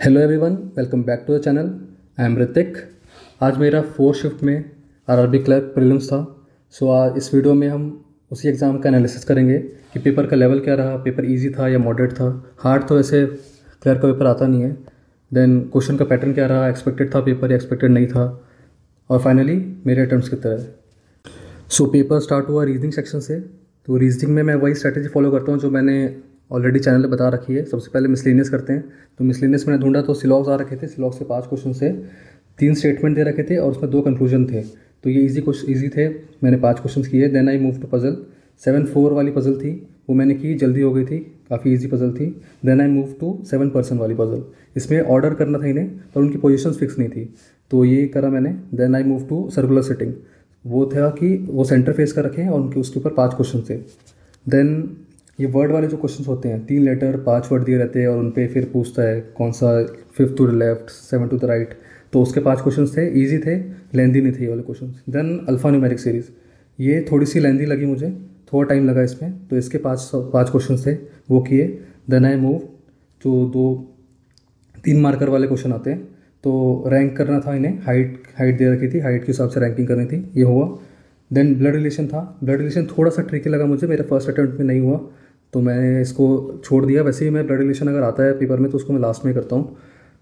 Hello everyone, welcome back to the channel. I am Hrithik. आज मेरा 4th shift में RRB clerk prelims था। आज इस वीडियो में हम उसी एग्ज़ाम का एनालिसिस करेंगे कि पेपर का लेवल क्या रहा, पेपर इजी था या मॉडरेट था। हार्ड तो वैसे क्लर्क का पेपर आता नहीं है। देन क्वेश्चन का पैटर्न क्या रहा, एक्सपेक्टेड था पेपर या एक्सपेक्टेड नहीं था, और फाइनली मेरे अटैम्प्ट्स कितने रहे। पेपर स्टार्ट हुआ रीजनिंग सेक्शन से। तो रीजनिंग में मैं वही स्ट्रैटेजी फॉलो करता हूँ जो मैंने ऑलरेडी चैनल पे बता रखी है। सबसे पहले मिसलेनियस करते हैं। तो मिसलेनियस मैंने ढूंढा तो सिलॉग्स आ रखे थे। सिलॉग्स से 5 क्वेश्चन से 3 स्टेटमेंट दे रखे थे और उसमें 2 कंक्लूजन थे। तो ये ईजी थे, मैंने 5 क्वेश्चन किए। Then I move to puzzle. 7-4 वाली पजल थी, वो मैंने की, जल्दी हो गई थी, काफ़ी ईजी पजल थी। Then I move to 7 person वाली पजल। इसमें ऑर्डर करना था इन्हें, पर उनकी पोजिशन फिक्स नहीं थी, तो ये करा मैंने। Then I move to circular setting. वो था कि वो सेंटर फेस कर रखें और उनके उसके ऊपर 5 क्वेश्चन थे। देन ये वर्ड वाले जो क्वेश्चंस होते हैं, 3 लेटर 5 वर्ड दिए रहते हैं और उन पे फिर पूछता है कौन सा 5th to the left 7th to the right. तो उसके 5 क्वेश्चंस थे, इजी थे, लेंदी नहीं थे ये वाले questions. Then alphanumeric series, ये थोड़ी सी लेंदी लगी मुझे, थोड़ा टाइम लगा इसमें, तो इसके 5 क्वेश्चन थे, वो किए। देन आई मूव जो 3 मार्कर वाले क्वेश्चन आते हैं, तो रैंक करना था इन्हें। हाइट दे रखी थी, हाइट के हिसाब से रैंकिंग करनी थी, ये हुआ। देन ब्लड रिलेशन था। ब्लड रिलेशन थोड़ा सा ट्रिकी लगा मुझे, मेरा फर्स्ट अटेम्प्ट में नहीं हुआ, तो मैंने इसको छोड़ दिया। वैसे ही मैं ब्लड रिलेशन अगर आता है पेपर में तो उसको मैं लास्ट में करता हूँ।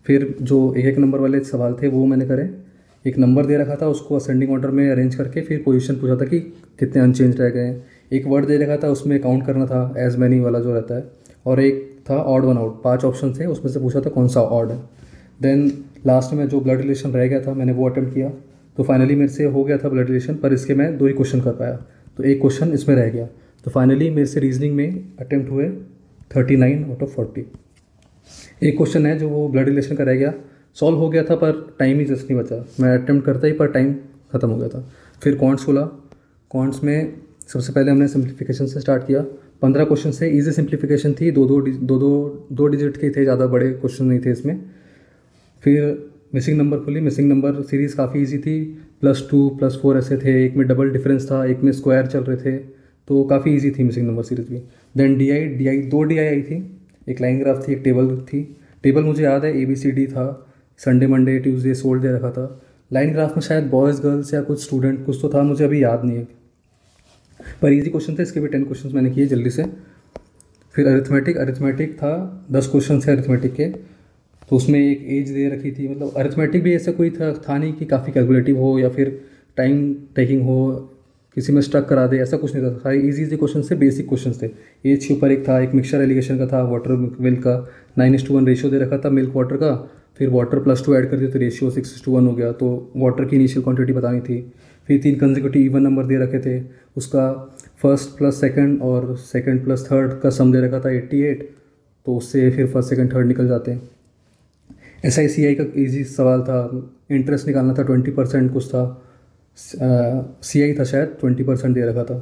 फिर जो एक नंबर वाले सवाल थे वो मैंने करे। एक नंबर दे रखा था, उसको असेंडिंग ऑर्डर में अरेंज करके फिर पोजीशन पूछा था कि कितने अनचेंज रह गए। एक वर्ड दे रखा था, उसमें काउंट करना था, एज मैनी वाला जो रहता है। और एक था ऑड वन आउट, 5 ऑप्शन थे, उसमें से पूछा था कौन सा ऑड है। देन लास्ट में जो ब्लड रिलेशन रह गया था, मैंने वो अटेम्प्ट किया। तो फाइनली मेरे से हो गया था ब्लड रिलेशन, पर इसके मैं 2 ही क्वेश्चन कर पाया, तो एक क्वेश्चन इसमें रह गया। तो फाइनली मेरे से रीजनिंग में अटेम्प्ट हुए 39 आउट ऑफ 40। एक क्वेश्चन है जो वो ब्लड रिलेशन का रह गया, सॉल्व हो गया था पर टाइम ही जस्ट नहीं बचा। मैं अटेम्प्ट करता ही पर टाइम खत्म हो गया था। फिर क्वांट्स खोला। क्वांट्स में सबसे पहले हमने सिंप्लीफिकेशन से स्टार्ट किया। 15 क्वेश्चन से ईजी सिंप्लीफिकेशन थी, दो डिजिट के थे, ज़्यादा बड़े क्वेश्चन नहीं थे इसमें। फिर मिसिंग नंबर खुली। मिसिंग नंबर सीरीज़ काफ़ी ईजी थी, +2 +4 ऐसे थे, एक में डबल डिफरेंस था, एक में स्क्वायर चल रहे थे, तो काफ़ी ईजी थी मिसिंग नंबर सीरीज़ भी। देन डी आई 2 DI आई थी, एक लाइन ग्राफ थी, एक टेबल थी। टेबल मुझे याद है, ABCD था, संडे मंडे ट्यूसडे सोल्ड दे रखा था। लाइन ग्राफ में शायद बॉयज़ गर्ल्स या कुछ स्टूडेंट कुछ तो था, मुझे अभी याद नहीं है, पर ईजी क्वेश्चन थे। इसके भी 10 क्वेश्चन मैंने किए जल्दी से। फिर अरिथमेटिक था, 10 क्वेश्चन थे अरिथमेटिक के। तो उसमें एक एज दे रखी थी, मतलब अरिथमेटिक भी ऐसा कोई था नहीं कि काफ़ी कैलकुलेटिव हो या फिर टाइम टेकिंग हो, किसी में स्ट्रक करा दे, ऐसा कुछ नहीं था। सारे इजी क्वेश्चन थे, बेसिक क्वेश्चन थे। एज के ऊपर एक था, एक मिक्सचर एलिगेशन का था, वाटर मिल्क का 9:1 रेशियो दे रखा था मिल्क वाटर का। फिर वाटर +2 ऐड कर दिया तो रेशियो 6:1 हो गया, तो वाटर की इनिशियल क्वांटिटी बतानी थी। फिर 3 कंसेक्यूटिव इवन नंबर दे रखे थे, उसका फर्स्ट प्लस सेकंड और सेकंड प्लस थर्ड का सम दे रखा था 88, तो उससे फिर फर्स्ट सेकंड थर्ड निकल जाते हैं। SICI का इजी सवाल था, इंटरेस्ट निकालना था 20% कुछ था, CI था शायद, 20% दे रखा था।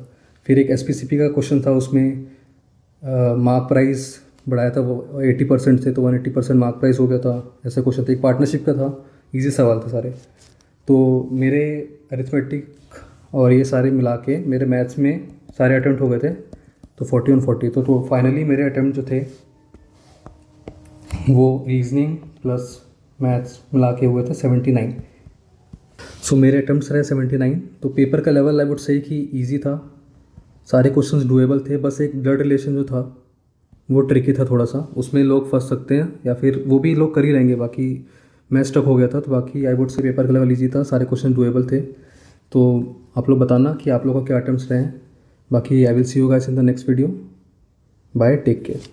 फिर एक SPCP का क्वेश्चन था, उसमें मार्क प्राइस बढ़ाया था वो 80% से, तो 180% मार्क प्राइस हो गया था, ऐसा क्वेश्चन था। एक पार्टनरशिप का था, इजी सवाल था सारे। तो मेरे अरिथमेटिक और ये सारे मिला के मेरे मैथ्स में सारे अटैम्प्ट हो गए थे, तो 40 on 40। तो फाइनली मेरे अटैम्प्ट जो थे वो रीजनिंग प्लस मैथ्स मिला के हुए थे 79। मेरे अटैम्प्ट्स रहे 79। तो पेपर का लेवल आई वुड से कि ईजी था, सारे क्वेश्चंस डुएबल थे। बस एक ब्लड रिलेशन जो था वो ट्रिकी था थोड़ा सा, उसमें लोग फंस सकते हैं या फिर वो भी लोग कर ही लेंगे। बाकी मैं स्टक हो गया था, तो बाकी आई वुड से पेपर का लेवल ईजी था, सारे क्वेश्चन डुएबल थे। तो आप लोग बताना कि आप लोगों का क्या अटैम्प्ट्स रहे हैं। बाकी I will see you guys in the next video. Bye, take care.